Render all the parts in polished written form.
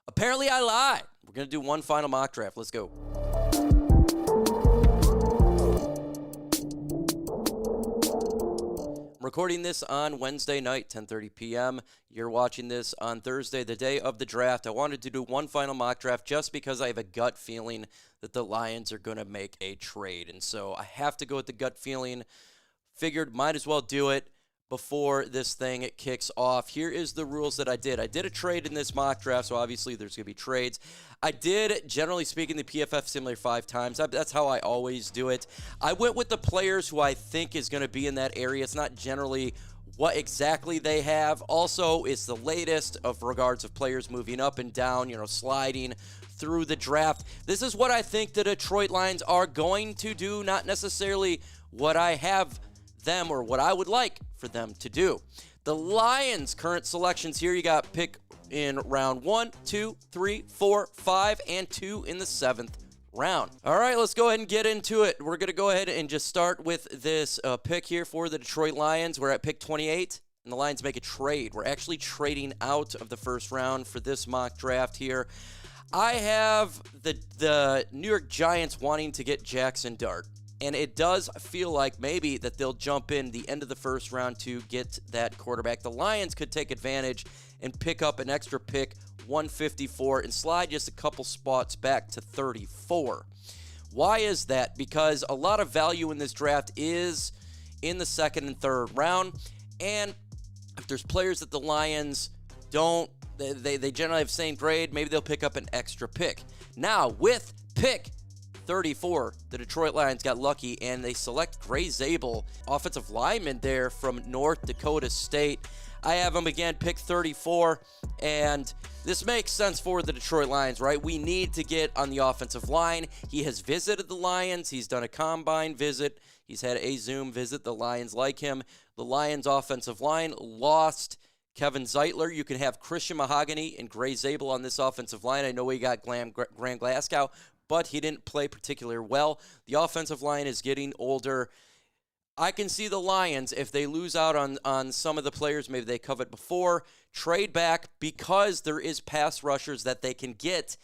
Apparently I lied. We're going to do one final mock draft. Let's go. I'm recording this on Wednesday night, 10:30 p.m. You're watching this on Thursday, the day of the draft. I wanted to do one final mock draft just because I have a gut feeling that the Lions are going to make a trade. And so I have to go with the gut feeling. Figured might as well do it before this thing kicks off. Here is the rules that I did. I did a trade in this mock draft, so obviously there's going to be trades. I did, generally speaking, the PFF simulator 5 times. That's how I always do it. I went with the players who I think is going to be in that area. It's not generally what exactly they have. Also, it's the latest of regards of players moving up and down, sliding through the draft. This is what I think the Detroit Lions are going to do, not necessarily what I have them or what I would like for them to do. The Lions' current selections here, you got pick in round 1, 2, 3, 4, 5, and 2 in the 7th round. All right, let's go ahead and get into it. We're going to go ahead and just start with this pick here for the Detroit Lions. We're at pick 28, and the Lions make a trade. We're actually trading out of the first round for this mock draft here. I have the New York Giants wanting to get Jackson Dart. And it does feel like maybe that they'll jump in the end of the first round to get that quarterback. The Lions could take advantage and pick up an extra pick, 154, and slide just a couple spots back to 34. Why is that? Because a lot of value in this draft is in the second and third round. And if there's players that the Lions don't, they generally have same grade, maybe they'll pick up an extra pick. Now, with pick 34, the Detroit Lions got lucky, and they select Grey Zabel, offensive lineman there from North Dakota State. I have him again, pick 34, and this makes sense for the Detroit Lions, right? We need to get on the offensive line. He has visited the Lions. He's done a combine visit. He's had a Zoom visit. The Lions like him. The Lions offensive line lost Kevin Zeitler. You can have Christian Mahogany and Grey Zabel on this offensive line. I know we got Graham Glasgow, but he didn't play particularly well. The offensive line is getting older. I can see the Lions, if they lose out on some of the players maybe they covered before, trade back because there is pass rushers that they can get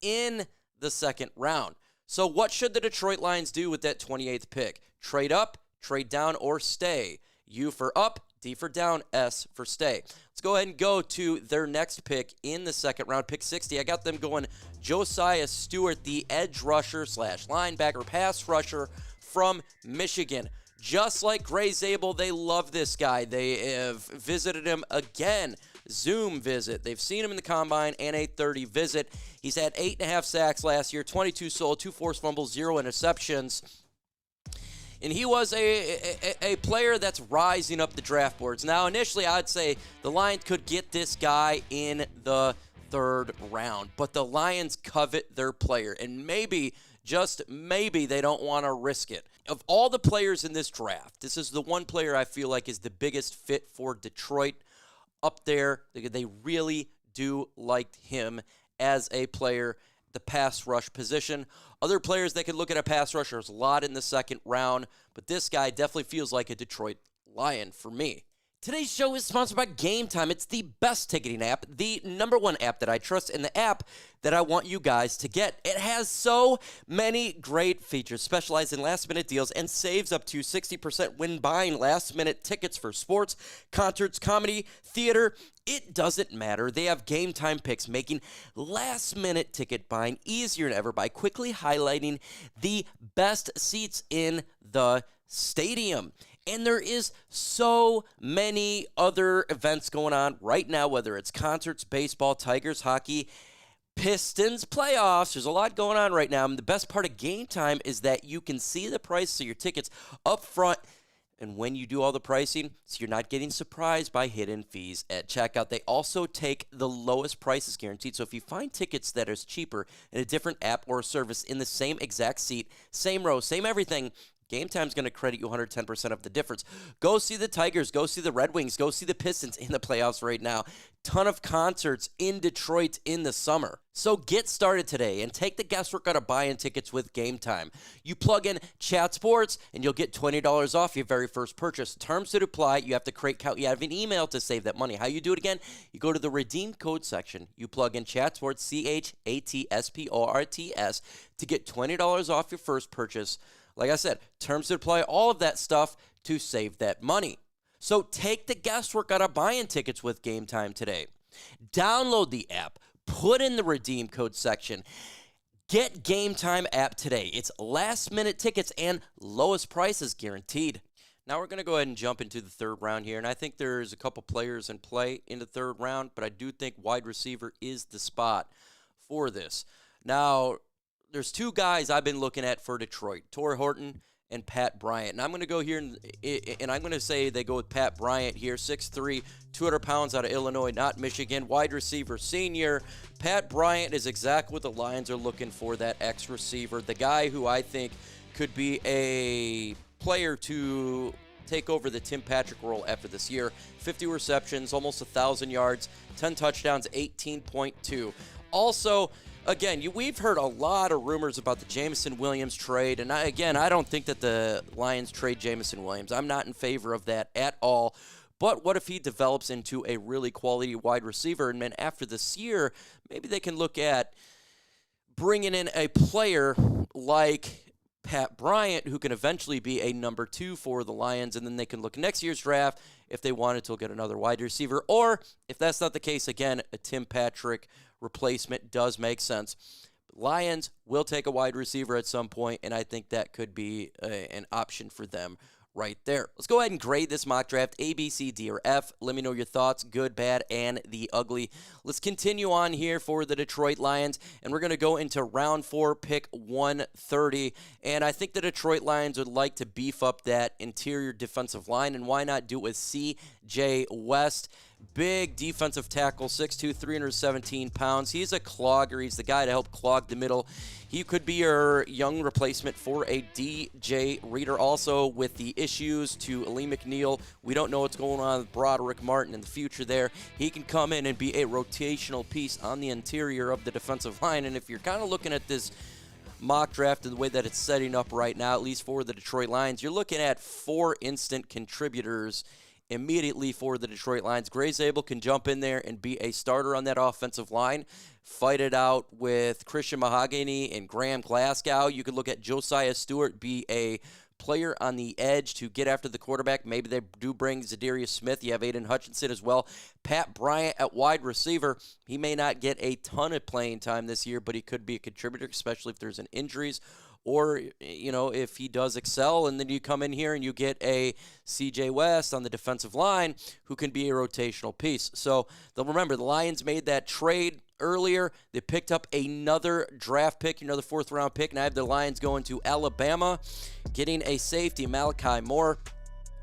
in the second round. So what should the Detroit Lions do with that 28th pick? Trade up, trade down, or stay? U for up, D for down, S for stay. Let's go ahead and go to their next pick in the second round, pick 60. I got them going Josiah Stewart, the edge rusher / linebacker pass rusher from Michigan. Just like Grey Zabel, they love this guy. They have visited him again. Zoom visit. They've seen him in the combine and a 30 visit. He's had 8.5 sacks last year, 22 solo, 2 forced fumbles, 0 interceptions. And he was a player that's rising up the draft boards. Now, initially, I'd say the Lions could get this guy in the third round, but the Lions covet their player, and maybe, just maybe, they don't want to risk it. Of all the players in this draft, this is the one player I feel like is the biggest fit for Detroit up there. They really do like him as a player, the pass rush position. Other players that could look at a pass rusher, there's a lot in the second round, but this guy definitely feels like a Detroit Lion for me. Today's show is sponsored by Game Time. It's the best ticketing app, the #1 app that I trust, and the app that I want you guys to get. It has so many great features, specialized in last-minute deals, and saves up to 60% when buying last-minute tickets for sports, concerts, comedy, theater. It doesn't matter. They have Game Time picks, making last-minute ticket buying easier than ever by quickly highlighting the best seats in the stadium. And there is so many other events going on right now, whether it's concerts, baseball, Tigers, hockey, Pistons, playoffs. There's a lot going on right now. And the best part of Game Time is that you can see the price of your tickets up front. And when you do all the pricing, so you're not getting surprised by hidden fees at checkout. They also take the lowest prices guaranteed. So if you find tickets that is cheaper in a different app or service in the same exact seat, same row, same everything, Game Time's going to credit you 110% of the difference. Go see the Tigers. Go see the Red Wings. Go see the Pistons in the playoffs right now. Ton of concerts in Detroit in the summer. So get started today and take the guesswork out of buying tickets with Game Time. You plug in Chat Sports and you'll get $20 off your very first purchase. Terms to apply. You have to create account. You have an email to save that money. How you do it again? You go to the redeem code section. You plug in Chat Sports, ChatSports, to get $20 off your first purchase. Like I said, terms to apply, all of that stuff to save that money. So take the guesswork out of buying tickets with Game Time today. Download the app. Put in the redeem code section. Get Game Time app today. It's last-minute tickets and lowest prices guaranteed. Now we're going to go ahead and jump into the third round here, and I think there's a couple players in play in the third round, but I do think wide receiver is the spot for this. Now, there's two guys I've been looking at for Detroit, Tory Horton and Pat Bryant. And I'm going to go here and I'm going to say they go with Pat Bryant here, 6'3", 200 pounds out of Illinois, not Michigan, wide receiver senior. Pat Bryant is exactly what the Lions are looking for, that ex-receiver, the guy who I think could be a player to take over the Tim Patrick role after this year. 50 receptions, almost 1,000 yards, 10 touchdowns, 18.2. Also, again, we've heard a lot of rumors about the Jameson Williams trade, and I don't think that the Lions trade Jameson Williams. I'm not in favor of that at all. But what if he develops into a really quality wide receiver, and then after this year, maybe they can look at bringing in a player like Pat Bryant, who can eventually be a number 2 for the Lions, and then they can look next year's draft if they wanted to get another wide receiver, or if that's not the case, again, a Tim Patrick replacement does make sense. Lions will take a wide receiver at some point, and I think that could be an option for them right there. Let's go ahead and grade this mock draft, A, B, C, D, or F. Let me know your thoughts, good, bad, and the ugly. Let's continue on here for the Detroit Lions, and we're going to go into round 4, pick 130, and I think the Detroit Lions would like to beef up that interior defensive line, and why not do it with C.J. West. Big defensive tackle, 6'2", 317 pounds. He's a clogger. He's the guy to help clog the middle. He could be your young replacement for a DJ Reader. Also, with the issues to Lee McNeil, we don't know what's going on with Broderick Martin in the future there. He can come in and be a rotational piece on the interior of the defensive line. And if you're kind of looking at this mock draft and the way that it's setting up right now, at least for the Detroit Lions, you're looking at 4 instant contributors immediately for the Detroit Lions. Grey Zabel can jump in there and be a starter on that offensive line, fight it out with Christian Mahogany and Graham Glasgow. You could look at Josiah Stewart, be a player on the edge to get after the quarterback. Maybe they do bring Zadarius Smith. You have Aiden Hutchinson as well. Pat Bryant at wide receiver. He may not get a ton of playing time this year, but he could be a contributor, especially if there's an injuries. Or, if he does excel, and then you come in here and you get a C.J. West on the defensive line who can be a rotational piece. So remember, the Lions made that trade earlier. They picked up another draft pick, another 4th-round pick, and I have the Lions going to Alabama, getting a safety, Malachi Moore,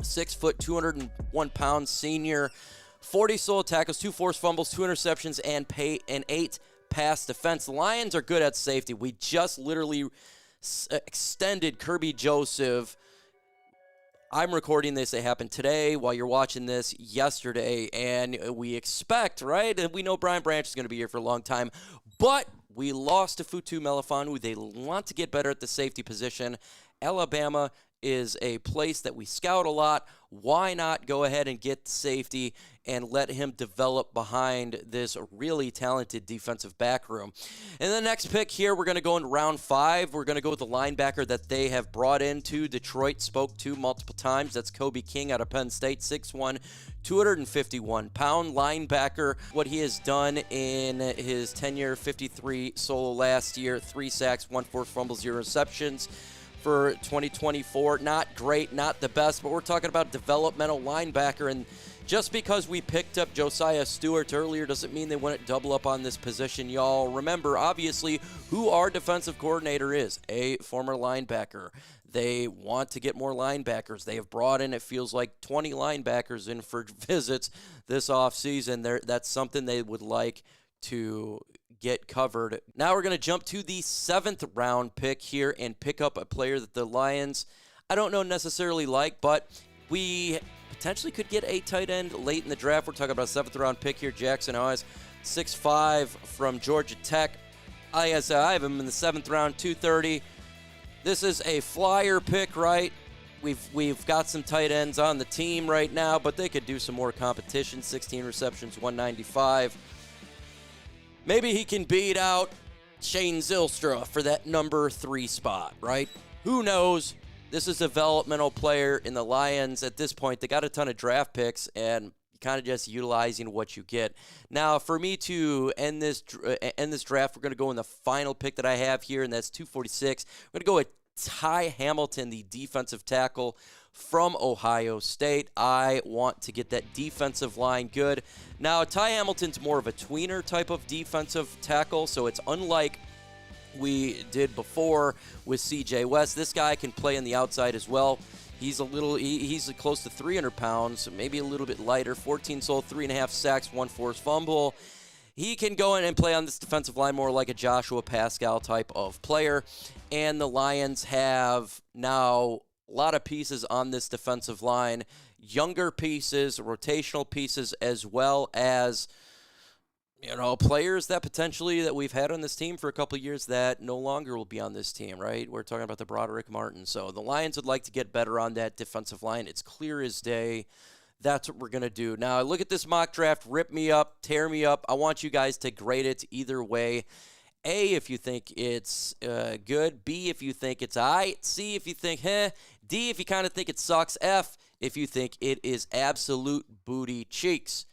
6 foot, 201 pounds, senior, 40 solo tackles, 2 forced fumbles, 2 interceptions, and 8 pass defense. The Lions are good at safety. We just literally extended Kirby Joseph. I'm recording this. It happened today while you're watching this yesterday, and we expect, right? And we know Brian Branch is going to be here for a long time, but we lost to Futu Melifanu. They want to get better at the safety position. Alabama is a place that we scout a lot. Why not go ahead and get safety and let him develop behind this really talented defensive back room? And the next pick here, we're going to go into round 5. We're going to go with the linebacker that they have brought into Detroit, spoke to multiple times. That's Kobe King out of Penn State, 6'1", 251-pound linebacker. What he has done in his tenure, 53 solo last year, 3 sacks, 1 forced fumble, 0 receptions. For 2024, not great, not the best, but we're talking about developmental linebacker, and just because we picked up Josiah Stewart earlier doesn't mean they wouldn't double up on this position, y'all. Remember, obviously, who our defensive coordinator is, a former linebacker. They want to get more linebackers. They have brought in, it feels like, 20 linebackers in for visits this offseason. That's something they would like to get covered. Now we're going to jump to the 7th round pick here and pick up a player that the Lions, I don't know necessarily like, but we potentially could get a tight end late in the draft. We're talking about a 7th-round pick here. Jackson Eyes, 6'5", from Georgia Tech. I have him in the 7th round, 230. This is a flyer pick, right? We've got some tight ends on the team right now, but they could do some more competition. 16 receptions, 195. Maybe he can beat out Shane Zylstra for that number 3 spot, right? Who knows? This is a developmental player in the Lions. At this point, they got a ton of draft picks, and kind of just utilizing what you get. Now, for me to end this draft, we're going to go in the final pick that I have here, and that's 246. We're going to go with Ty Hamilton, the defensive tackle from Ohio State. I want to get that defensive line good. Now, Ty Hamilton's more of a tweener type of defensive tackle, so it's unlike we did before with C.J. West. This guy can play on the outside as well. He's he's close to 300 pounds, maybe a little bit lighter. 14 sold, 3.5 sacks, 1 forced fumble. He can go in and play on this defensive line more like a Joshua Pascal type of player. And the Lions have now a lot of pieces on this defensive line, younger pieces, rotational pieces, as well as, you know, players that potentially that we've had on this team for a couple of years that no longer will be on this team, right? We're talking about the Broderick Martin. So the Lions would like to get better on that defensive line. It's clear as day. That's what we're going to do. Now, look at this mock draft. Rip me up, tear me up. I want you guys to grade it either way. A, if you think it's good. B, if you think it's all right. C, if you think, D, if you kind of think it sucks. F, if you think it is absolute booty cheeks.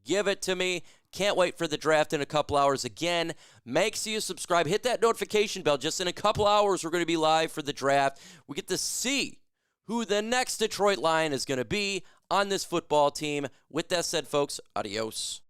Give it to me. Can't wait for the draft in a couple hours. Again, make sure you subscribe. Hit that notification bell. Just in a couple hours, we're going to be live for the draft. We get to see who the next Detroit Lion is going to be on this football team. With that said, folks, adios.